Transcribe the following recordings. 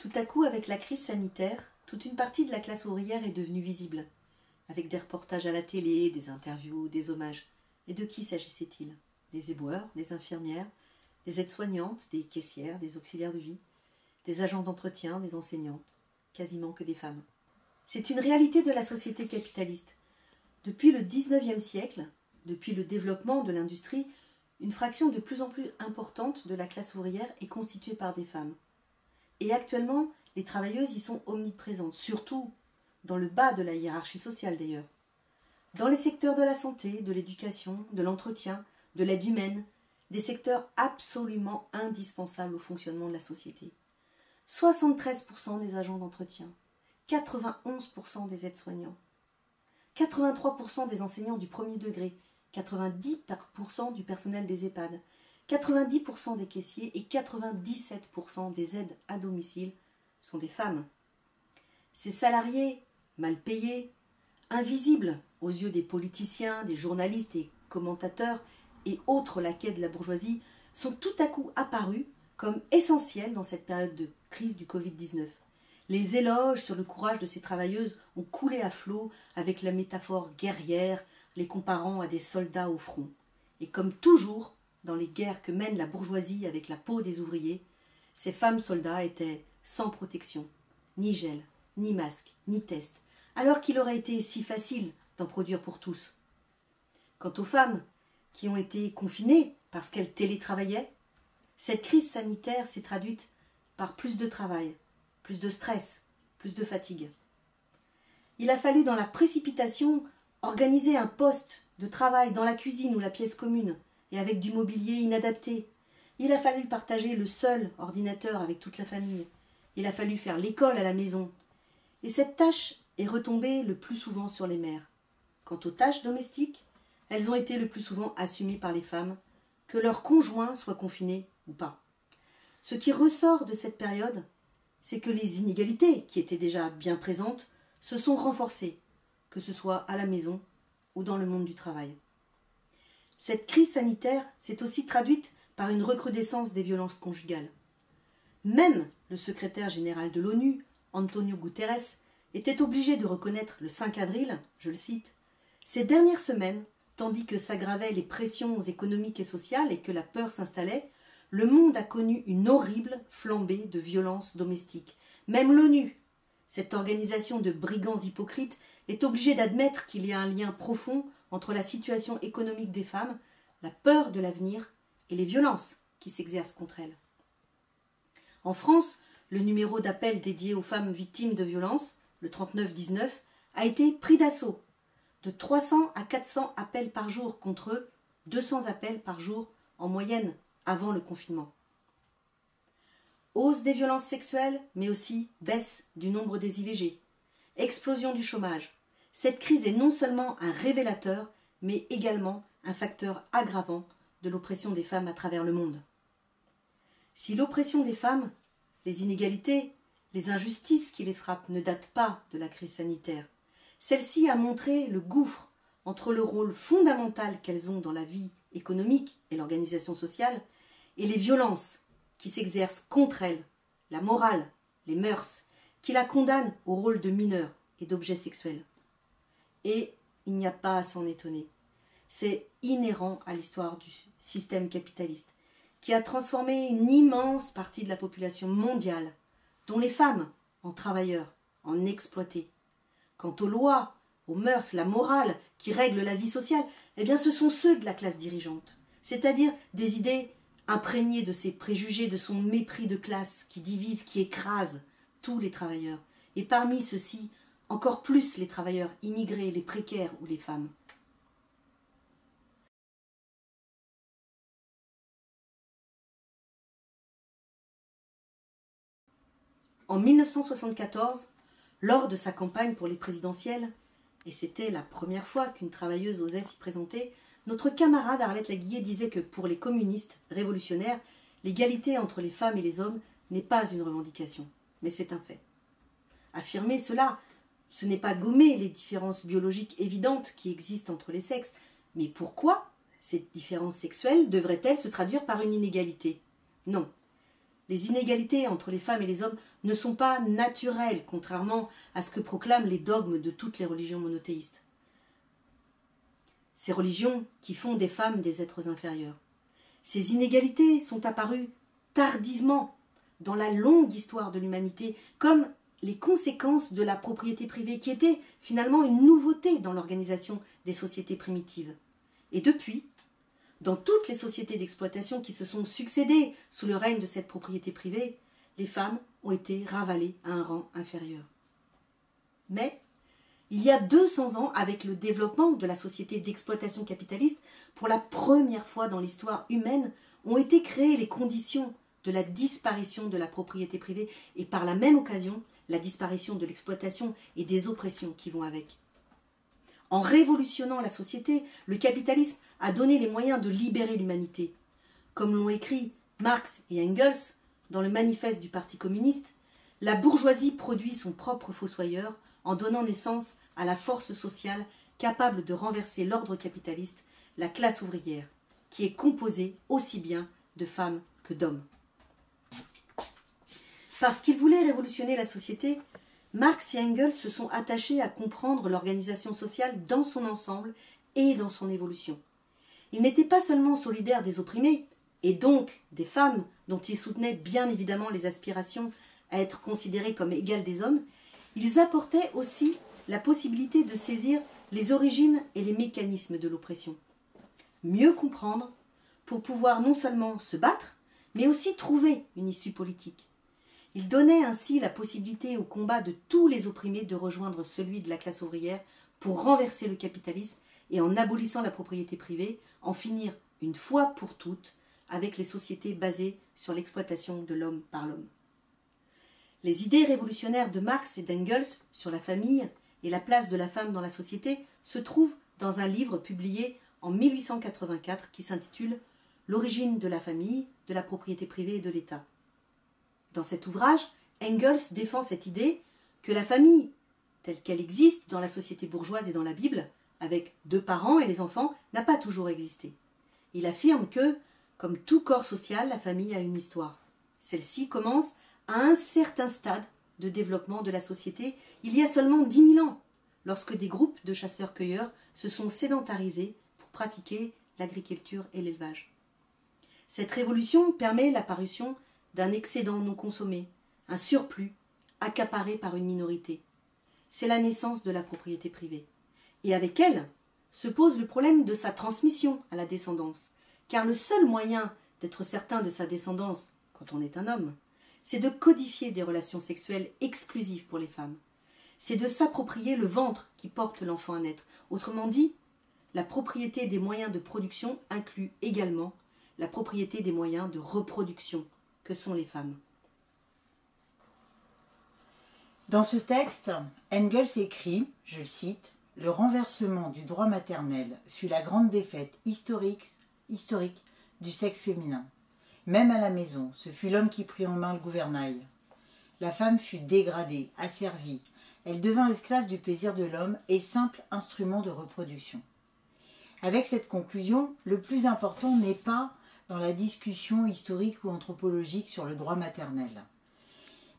Tout à coup, avec la crise sanitaire, toute une partie de la classe ouvrière est devenue visible, avec des reportages à la télé, des interviews, des hommages. Et de qui s'agissait-il? Des éboueurs, des infirmières, des aides-soignantes, des caissières, des auxiliaires de vie, des agents d'entretien, des enseignantes, quasiment que des femmes. C'est une réalité de la société capitaliste. Depuis le XIXe siècle, depuis le développement de l'industrie, une fraction de plus en plus importante de la classe ouvrière est constituée par des femmes. Et actuellement, les travailleuses y sont omniprésentes, surtout dans le bas de la hiérarchie sociale d'ailleurs. Dans les secteurs de la santé, de l'éducation, de l'entretien, de l'aide humaine, des secteurs absolument indispensables au fonctionnement de la société. 73% des agents d'entretien, 91% des aides-soignants, 83% des enseignants du premier degré, 90% du personnel des EHPAD, 90% des caissiers et 97% des aides à domicile sont des femmes. Ces salariés, mal payés, invisibles aux yeux des politiciens, des journalistes et commentateurs et autres laquais de la bourgeoisie, sont tout à coup apparus comme essentiels dans cette période de crise du Covid-19. Les éloges sur le courage de ces travailleuses ont coulé à flot avec la métaphore guerrière, les comparant à des soldats au front. Et comme toujours, dans les guerres que mène la bourgeoisie avec la peau des ouvriers, ces femmes soldats étaient sans protection, ni gel, ni masque, ni test, alors qu'il aurait été si facile d'en produire pour tous. Quant aux femmes qui ont été confinées parce qu'elles télétravaillaient, cette crise sanitaire s'est traduite par plus de travail, plus de stress, plus de fatigue. Il a fallu dans la précipitation organiser un poste de travail dans la cuisine ou la pièce commune et avec du mobilier inadapté. Il a fallu partager le seul ordinateur avec toute la famille. Il a fallu faire l'école à la maison. Et cette tâche est retombée le plus souvent sur les mères. Quant aux tâches domestiques, elles ont été le plus souvent assumées par les femmes, que leurs conjoints soient confinés ou pas. Ce qui ressort de cette période, c'est que les inégalités, qui étaient déjà bien présentes, se sont renforcées, que ce soit à la maison ou dans le monde du travail. Cette crise sanitaire s'est aussi traduite par une recrudescence des violences conjugales. Même le secrétaire général de l'ONU, Antonio Guterres, était obligé de reconnaître le 5 avril, je le cite, « Ces dernières semaines, tandis que s'aggravaient les pressions économiques et sociales et que la peur s'installait, le monde a connu une horrible flambée de violences domestiques. Même l'ONU, cette organisation de brigands hypocrites, est obligée d'admettre qu'il y a un lien profond entre la situation économique des femmes, la peur de l'avenir et les violences qui s'exercent contre elles. » En France, le numéro d'appel dédié aux femmes victimes de violences, le 3919, a été pris d'assaut. De 300 à 400 appels par jour contre 200 appels par jour en moyenne avant le confinement. Hausse des violences sexuelles, mais aussi baisse du nombre des IVG. Explosion du chômage. Cette crise est non seulement un révélateur, mais également un facteur aggravant de l'oppression des femmes à travers le monde. Si l'oppression des femmes, les inégalités, les injustices qui les frappent ne datent pas de la crise sanitaire, celle-ci a montré le gouffre entre le rôle fondamental qu'elles ont dans la vie économique et l'organisation sociale et les violences qui s'exercent contre elles, la morale, les mœurs, qui la condamnent au rôle de mineurs et d'objets sexuels. Et il n'y a pas à s'en étonner. C'est inhérent à l'histoire du système capitaliste, qui a transformé une immense partie de la population mondiale, dont les femmes, en travailleurs, en exploités. Quant aux lois, aux mœurs, la morale qui règle la vie sociale, eh bien ce sont ceux de la classe dirigeante, c'est-à-dire des idées imprégnées de ses préjugés, de son mépris de classe qui divise, qui écrase tous les travailleurs, et parmi ceux-ci, encore plus les travailleurs immigrés, les précaires ou les femmes. En 1974, lors de sa campagne pour les présidentielles, et c'était la première fois qu'une travailleuse osait s'y présenter, notre camarade Arlette Laguillet disait que pour les communistes révolutionnaires, l'égalité entre les femmes et les hommes n'est pas une revendication, mais c'est un fait. Affirmer cela, ce n'est pas gommer les différences biologiques évidentes qui existent entre les sexes, mais pourquoi ces différences sexuelles devraient-elles se traduire par une inégalité? Non. les inégalités entre les femmes et les hommes ne sont pas naturelles, contrairement à ce que proclament les dogmes de toutes les religions monothéistes. Ces religions qui font des femmes des êtres inférieurs. Ces inégalités sont apparues tardivement dans la longue histoire de l'humanité, comme les conséquences de la propriété privée, qui était finalement une nouveauté dans l'organisation des sociétés primitives. Et depuis, dans toutes les sociétés d'exploitation qui se sont succédées sous le règne de cette propriété privée, les femmes ont été ravalées à un rang inférieur. Mais, il y a 200 ans, avec le développement de la société d'exploitation capitaliste, pour la première fois dans l'histoire humaine, ont été créées les conditions de la disparition de la propriété privée et par la même occasion, la disparition de l'exploitation et des oppressions qui vont avec. En révolutionnant la société, le capitalisme a donné les moyens de libérer l'humanité. Comme l'ont écrit Marx et Engels dans le manifeste du Parti communiste, la bourgeoisie produit son propre fossoyeur en donnant naissance à la force sociale capable de renverser l'ordre capitaliste, la classe ouvrière, qui est composée aussi bien de femmes que d'hommes. Parce qu'ils voulaient révolutionner la société, Marx et Engels se sont attachés à comprendre l'organisation sociale dans son ensemble et dans son évolution. Ils n'étaient pas seulement solidaires des opprimés, et donc des femmes, dont ils soutenaient bien évidemment les aspirations à être considérées comme égales des hommes, ils apportaient aussi la possibilité de saisir les origines et les mécanismes de l'oppression. Mieux comprendre pour pouvoir non seulement se battre, mais aussi trouver une issue politique. Il donnait ainsi la possibilité au combat de tous les opprimés de rejoindre celui de la classe ouvrière pour renverser le capitalisme et en abolissant la propriété privée, en finir une fois pour toutes avec les sociétés basées sur l'exploitation de l'homme par l'homme. Les idées révolutionnaires de Marx et d'Engels sur la famille et la place de la femme dans la société se trouvent dans un livre publié en 1884 qui s'intitule « L'origine de la famille, de la propriété privée et de l'État ». Dans cet ouvrage, Engels défend cette idée que la famille, telle qu'elle existe dans la société bourgeoise et dans la Bible, avec 2 parents et les enfants, n'a pas toujours existé. Il affirme que, comme tout corps social, la famille a une histoire. Celle-ci commence à un certain stade de développement de la société, il y a seulement 10 000 ans, lorsque des groupes de chasseurs-cueilleurs se sont sédentarisés pour pratiquer l'agriculture et l'élevage. Cette révolution permet l'apparition d'un excédent non consommé, un surplus accaparé par une minorité. C'est la naissance de la propriété privée. Et avec elle se pose le problème de sa transmission à la descendance, car le seul moyen d'être certain de sa descendance quand on est un homme, c'est de codifier des relations sexuelles exclusives pour les femmes. C'est de s'approprier le ventre qui porte l'enfant à naître. Autrement dit, la propriété des moyens de production inclut également la propriété des moyens de reproduction que sont les femmes. Dans ce texte, Engels écrit, je le cite, « Le renversement du droit maternel fut la grande défaite historique du sexe féminin. Même à la maison, ce fut l'homme qui prit en main le gouvernail. La femme fut dégradée, asservie. Elle devint esclave du plaisir de l'homme et simple instrument de reproduction. » Avec cette conclusion, le plus important n'est pas dans la discussion historique ou anthropologique sur le droit maternel.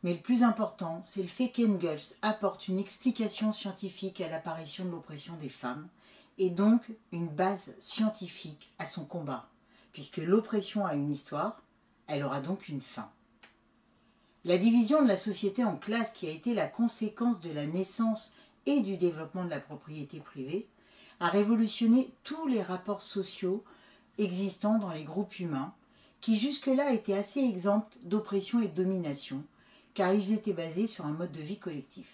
Mais le plus important, c'est le fait qu'Engels apporte une explication scientifique à l'apparition de l'oppression des femmes et donc une base scientifique à son combat, puisque l'oppression a une histoire, elle aura donc une fin. La division de la société en classes qui a été la conséquence de la naissance et du développement de la propriété privée a révolutionné tous les rapports sociaux existants dans les groupes humains qui jusque-là étaient assez exempts d'oppression et de domination, car ils étaient basés sur un mode de vie collectif.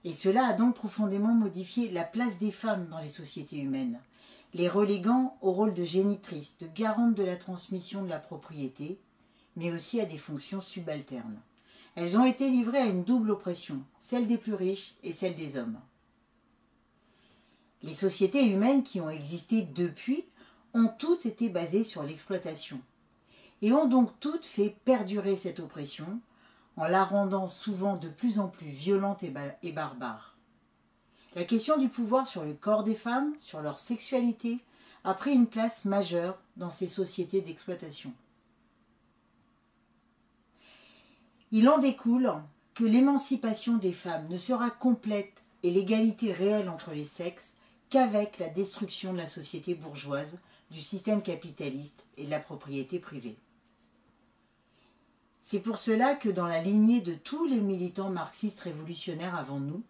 Et cela a donc profondément modifié la place des femmes dans les sociétés humaines, les reléguant au rôle de génitrices, de garantes de la transmission de la propriété, mais aussi à des fonctions subalternes. Elles ont été livrées à une double oppression, celle des plus riches et celle des hommes. Les sociétés humaines qui ont existé depuis ont toutes été basées sur l'exploitation, et ont donc toutes fait perdurer cette oppression en la rendant souvent de plus en plus violente et barbare. La question du pouvoir sur le corps des femmes, sur leur sexualité, a pris une place majeure dans ces sociétés d'exploitation. Il en découle que l'émancipation des femmes ne sera complète et l'égalité réelle entre les sexes qu'avec la destruction de la société bourgeoise, du système capitaliste et de la propriété privée. C'est pour cela que dans la lignée de tous les militants marxistes révolutionnaires avant nous,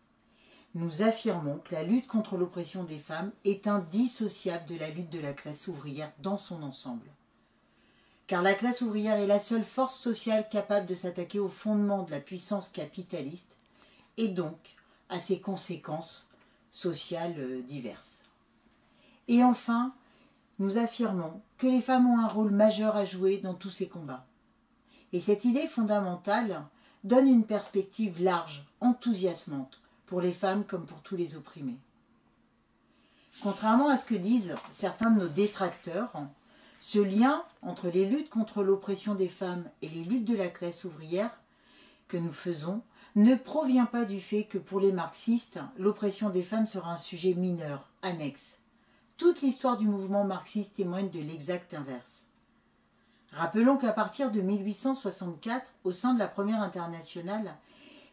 nous affirmons que la lutte contre l'oppression des femmes est indissociable de la lutte de la classe ouvrière dans son ensemble. Car la classe ouvrière est la seule force sociale capable de s'attaquer aux fondements de la puissance capitaliste et donc à ses conséquences sociales diverses. Et enfin, nous affirmons que les femmes ont un rôle majeur à jouer dans tous ces combats. Et cette idée fondamentale donne une perspective large, enthousiasmante, pour les femmes comme pour tous les opprimés. Contrairement à ce que disent certains de nos détracteurs, ce lien entre les luttes contre l'oppression des femmes et les luttes de la classe ouvrière que nous faisons ne provient pas du fait que pour les marxistes, l'oppression des femmes sera un sujet mineur, annexe. Toute l'histoire du mouvement marxiste témoigne de l'exact inverse. Rappelons qu'à partir de 1864, au sein de la Première Internationale,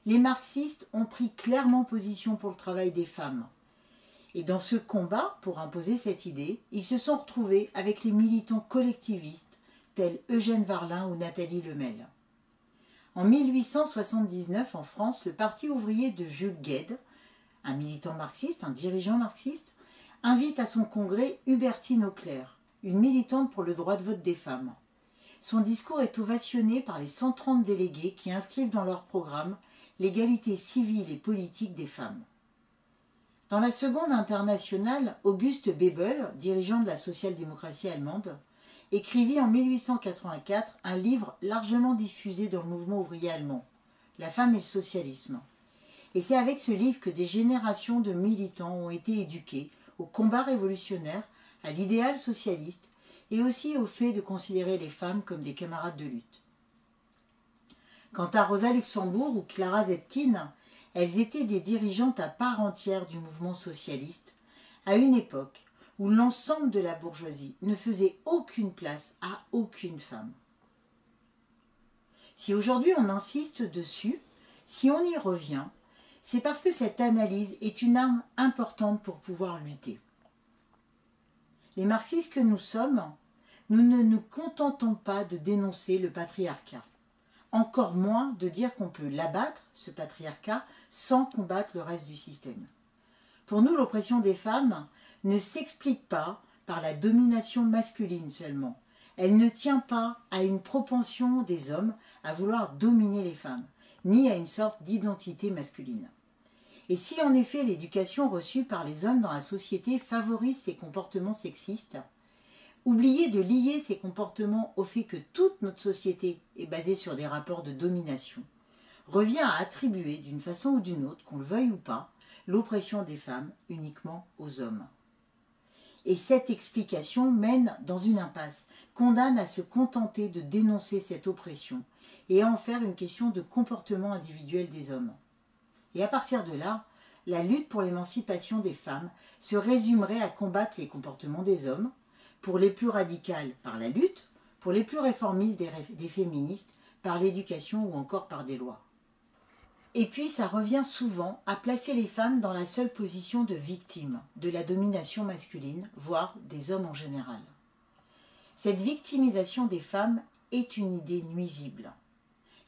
les marxistes ont pris clairement position pour le travail des femmes. Et dans ce combat pour imposer cette idée, ils se sont retrouvés avec les militants collectivistes tels Eugène Varlin ou Nathalie Lemel. En 1879, en France, le Parti ouvrier de Jules Guesde, un militant marxiste, un dirigeant marxiste, invite à son congrès Hubertine Auclair, une militante pour le droit de vote des femmes. Son discours est ovationné par les 130 délégués qui inscrivent dans leur programme l'égalité civile et politique des femmes. Dans la Seconde Internationale, Auguste Bebel, dirigeant de la social-démocratie allemande, écrivit en 1884 un livre largement diffusé dans le mouvement ouvrier allemand, La femme et le socialisme. Et c'est avec ce livre que des générations de militants ont été éduqués au combat révolutionnaire, à l'idéal socialiste et aussi au fait de considérer les femmes comme des camarades de lutte. Quant à Rosa Luxembourg ou Clara Zetkin, elles étaient des dirigeantes à part entière du mouvement socialiste, à une époque où l'ensemble de la bourgeoisie ne faisait aucune place à aucune femme. Si aujourd'hui on insiste dessus, si on y revient, c'est parce que cette analyse est une arme importante pour pouvoir lutter. Les marxistes que nous sommes, nous ne nous contentons pas de dénoncer le patriarcat, encore moins de dire qu'on peut l'abattre, ce patriarcat, sans combattre le reste du système. Pour nous, l'oppression des femmes ne s'explique pas par la domination masculine seulement. Elle ne tient pas à une propension des hommes à vouloir dominer les femmes, ni à une sorte d'identité masculine. Et si en effet l'éducation reçue par les hommes dans la société favorise ces comportements sexistes, oublier de lier ces comportements au fait que toute notre société est basée sur des rapports de domination revient à attribuer d'une façon ou d'une autre, qu'on le veuille ou pas, l'oppression des femmes uniquement aux hommes. Et cette explication mène dans une impasse, condamne à se contenter de dénoncer cette oppression et à en faire une question de comportement individuel des hommes. Et à partir de là, la lutte pour l'émancipation des femmes se résumerait à combattre les comportements des hommes, pour les plus radicales par la lutte, pour les plus réformistes des féministes par l'éducation ou encore par des lois. Et puis ça revient souvent à placer les femmes dans la seule position de victime de la domination masculine, voire des hommes en général. Cette victimisation des femmes est une idée nuisible,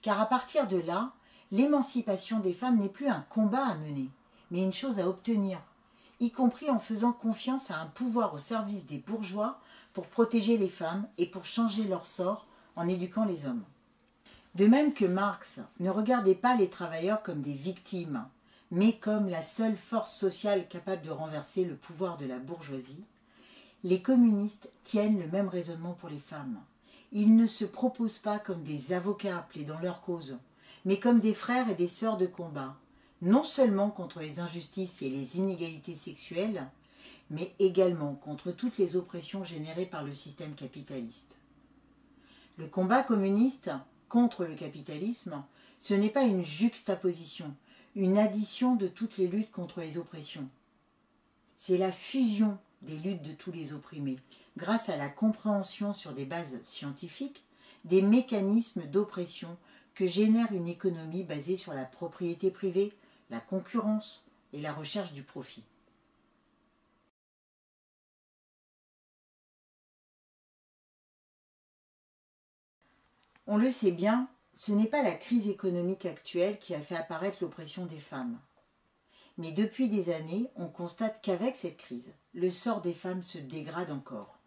car à partir de là, l'émancipation des femmes n'est plus un combat à mener, mais une chose à obtenir, y compris en faisant confiance à un pouvoir au service des bourgeois pour protéger les femmes et pour changer leur sort en éduquant les hommes. De même que Marx ne regardait pas les travailleurs comme des victimes, mais comme la seule force sociale capable de renverser le pouvoir de la bourgeoisie, les communistes tiennent le même raisonnement pour les femmes. Ils ne se proposent pas comme des avocats plaidant leur cause, mais comme des frères et des sœurs de combat, non seulement contre les injustices et les inégalités sexuelles, mais également contre toutes les oppressions générées par le système capitaliste. Le combat communiste contre le capitalisme, ce n'est pas une juxtaposition, une addition de toutes les luttes contre les oppressions. C'est la fusion des luttes de tous les opprimés, grâce à la compréhension sur des bases scientifiques des mécanismes d'oppression que génère une économie basée sur la propriété privée, la concurrence et la recherche du profit. On le sait bien, ce n'est pas la crise économique actuelle qui a fait apparaître l'oppression des femmes. Mais depuis des années, on constate qu'avec cette crise, le sort des femmes se dégrade encore.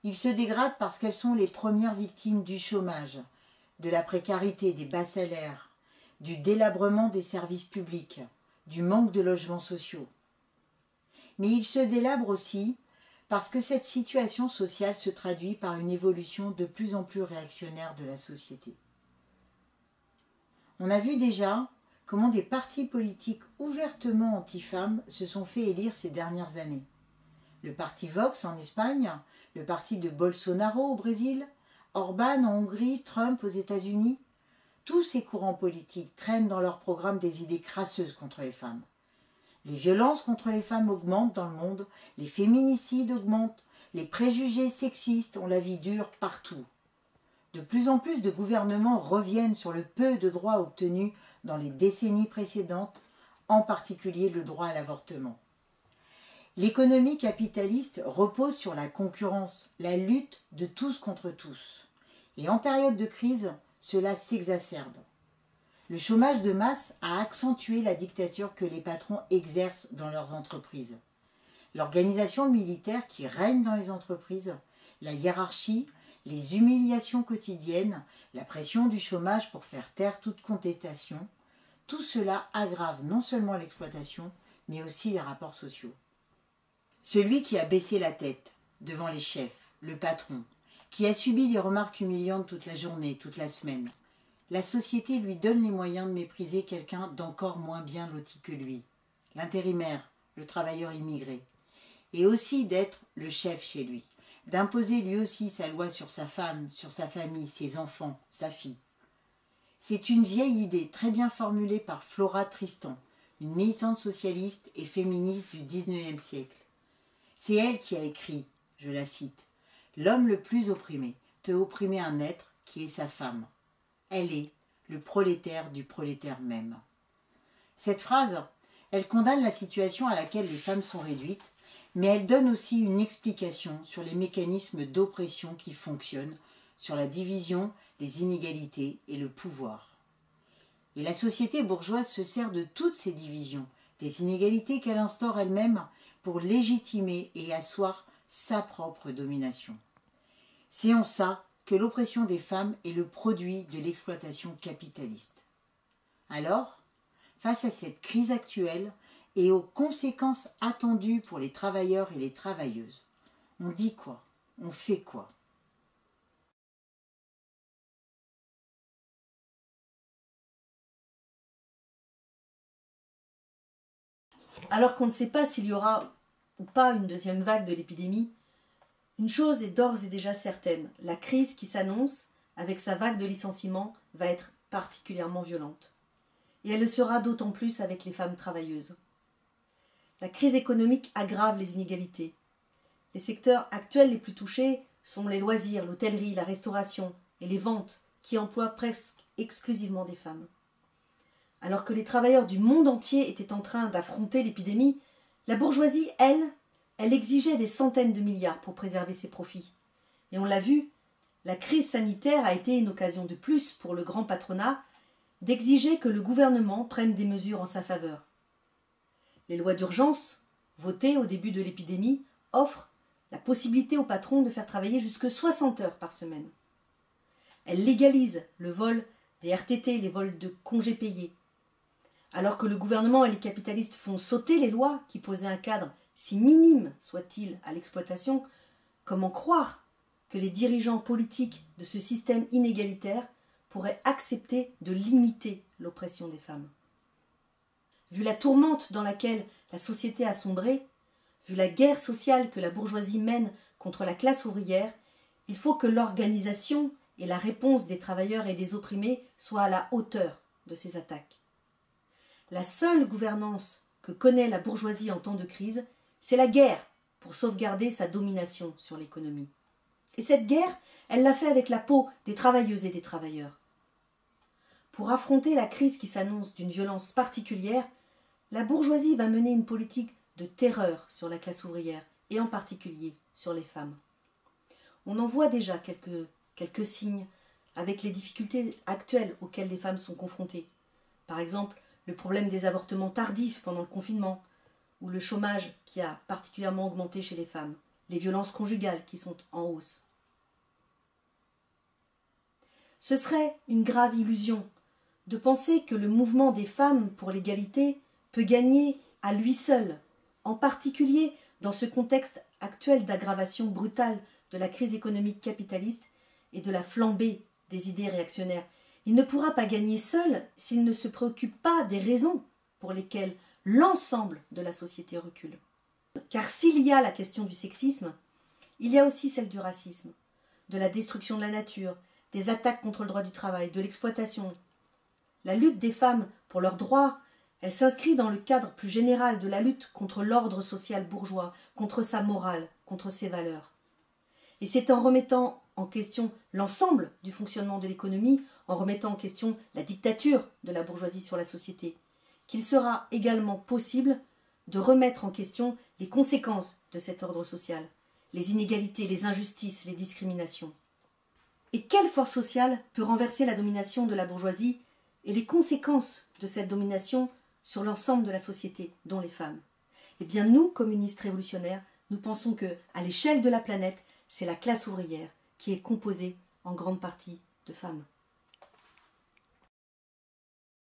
Il se dégrade parce qu'elles sont les premières victimes du chômage, de la précarité, des bas salaires, du délabrement des services publics, du manque de logements sociaux. Mais il se délabre aussi parce que cette situation sociale se traduit par une évolution de plus en plus réactionnaire de la société. On a vu déjà comment des partis politiques ouvertement anti-femmes se sont fait élire ces dernières années. Le parti Vox en Espagne, le parti de Bolsonaro au Brésil, Orban en Hongrie, Trump aux États-Unis, tous ces courants politiques traînent dans leur programme des idées crasseuses contre les femmes. Les violences contre les femmes augmentent dans le monde, les féminicides augmentent, les préjugés sexistes ont la vie dure partout. De plus en plus de gouvernements reviennent sur le peu de droits obtenus dans les décennies précédentes, en particulier le droit à l'avortement. L'économie capitaliste repose sur la concurrence, la lutte de tous contre tous. Et en période de crise, cela s'exacerbe. Le chômage de masse a accentué la dictature que les patrons exercent dans leurs entreprises. L'organisation militaire qui règne dans les entreprises, la hiérarchie, les humiliations quotidiennes, la pression du chômage pour faire taire toute contestation, tout cela aggrave non seulement l'exploitation, mais aussi les rapports sociaux. Celui qui a baissé la tête devant les chefs, le patron, qui a subi des remarques humiliantes toute la journée, toute la semaine, la société lui donne les moyens de mépriser quelqu'un d'encore moins bien loti que lui, l'intérimaire, le travailleur immigré, et aussi d'être le chef chez lui, d'imposer lui aussi sa loi sur sa femme, sur sa famille, ses enfants, sa fille. C'est une vieille idée très bien formulée par Flora Tristan, une militante socialiste et féministe du XIXe siècle. C'est elle qui a écrit, je la cite, « L'homme le plus opprimé peut opprimer un être qui est sa femme. Elle est le prolétaire du prolétaire même. » Cette phrase, elle condamne la situation à laquelle les femmes sont réduites, mais elle donne aussi une explication sur les mécanismes d'oppression qui fonctionnent, sur la division, les inégalités et le pouvoir. Et la société bourgeoise se sert de toutes ces divisions, des inégalités qu'elle instaure elle-même pour légitimer et asseoir sa propre domination. C'est en ça que l'oppression des femmes est le produit de l'exploitation capitaliste. Alors, face à cette crise actuelle et aux conséquences attendues pour les travailleurs et les travailleuses, on dit quoi? On fait quoi? Alors qu'on ne sait pas s'il y aura ou pas une deuxième vague de l'épidémie, une chose est d'ores et déjà certaine, la crise qui s'annonce, avec sa vague de licenciements, va être particulièrement violente. Et elle le sera d'autant plus avec les femmes travailleuses. La crise économique aggrave les inégalités. Les secteurs actuels les plus touchés sont les loisirs, l'hôtellerie, la restauration et les ventes, qui emploient presque exclusivement des femmes. Alors que les travailleurs du monde entier étaient en train d'affronter l'épidémie, la bourgeoisie, elle exigeait des centaines de milliards pour préserver ses profits. Et on l'a vu, la crise sanitaire a été une occasion de plus pour le grand patronat d'exiger que le gouvernement prenne des mesures en sa faveur. Les lois d'urgence, votées au début de l'épidémie, offrent la possibilité aux patrons de faire travailler jusque 60 heures par semaine. Elles légalisent le vol des RTT, les vols de congés payés. Alors que le gouvernement et les capitalistes font sauter les lois qui posaient un cadre, si minime soit-il, à l'exploitation, comment croire que les dirigeants politiques de ce système inégalitaire pourraient accepter de limiter l'oppression des femmes? Vu la tourmente dans laquelle la société a sombré, vu la guerre sociale que la bourgeoisie mène contre la classe ouvrière, il faut que l'organisation et la réponse des travailleurs et des opprimés soient à la hauteur de ces attaques. La seule gouvernance que connaît la bourgeoisie en temps de crise, c'est la guerre pour sauvegarder sa domination sur l'économie. Et cette guerre, elle l'a fait avec la peau des travailleuses et des travailleurs. Pour affronter la crise qui s'annonce d'une violence particulière, la bourgeoisie va mener une politique de terreur sur la classe ouvrière, et en particulier sur les femmes. On en voit déjà quelques signes avec les difficultés actuelles auxquelles les femmes sont confrontées. Par exemple, le problème des avortements tardifs pendant le confinement, ou le chômage qui a particulièrement augmenté chez les femmes, les violences conjugales qui sont en hausse. Ce serait une grave illusion de penser que le mouvement des femmes pour l'égalité peut gagner à lui seul, en particulier dans ce contexte actuel d'aggravation brutale de la crise économique capitaliste et de la flambée des idées réactionnaires. Il ne pourra pas gagner seul s'il ne se préoccupe pas des raisons pour lesquelles l'ensemble de la société recule. Car s'il y a la question du sexisme, il y a aussi celle du racisme, de la destruction de la nature, des attaques contre le droit du travail, de l'exploitation. La lutte des femmes pour leurs droits, elle s'inscrit dans le cadre plus général de la lutte contre l'ordre social bourgeois, contre sa morale, contre ses valeurs. Et c'est en remettant en question l'ensemble du fonctionnement de l'économie, en remettant en question la dictature de la bourgeoisie sur la société, qu'il sera également possible de remettre en question les conséquences de cet ordre social, les inégalités, les injustices, les discriminations. Et quelle force sociale peut renverser la domination de la bourgeoisie et les conséquences de cette domination sur l'ensemble de la société, dont les femmes? Eh bien, nous, communistes révolutionnaires, nous pensons que, à l'échelle de la planète, c'est la classe ouvrière qui est composée en grande partie de femmes.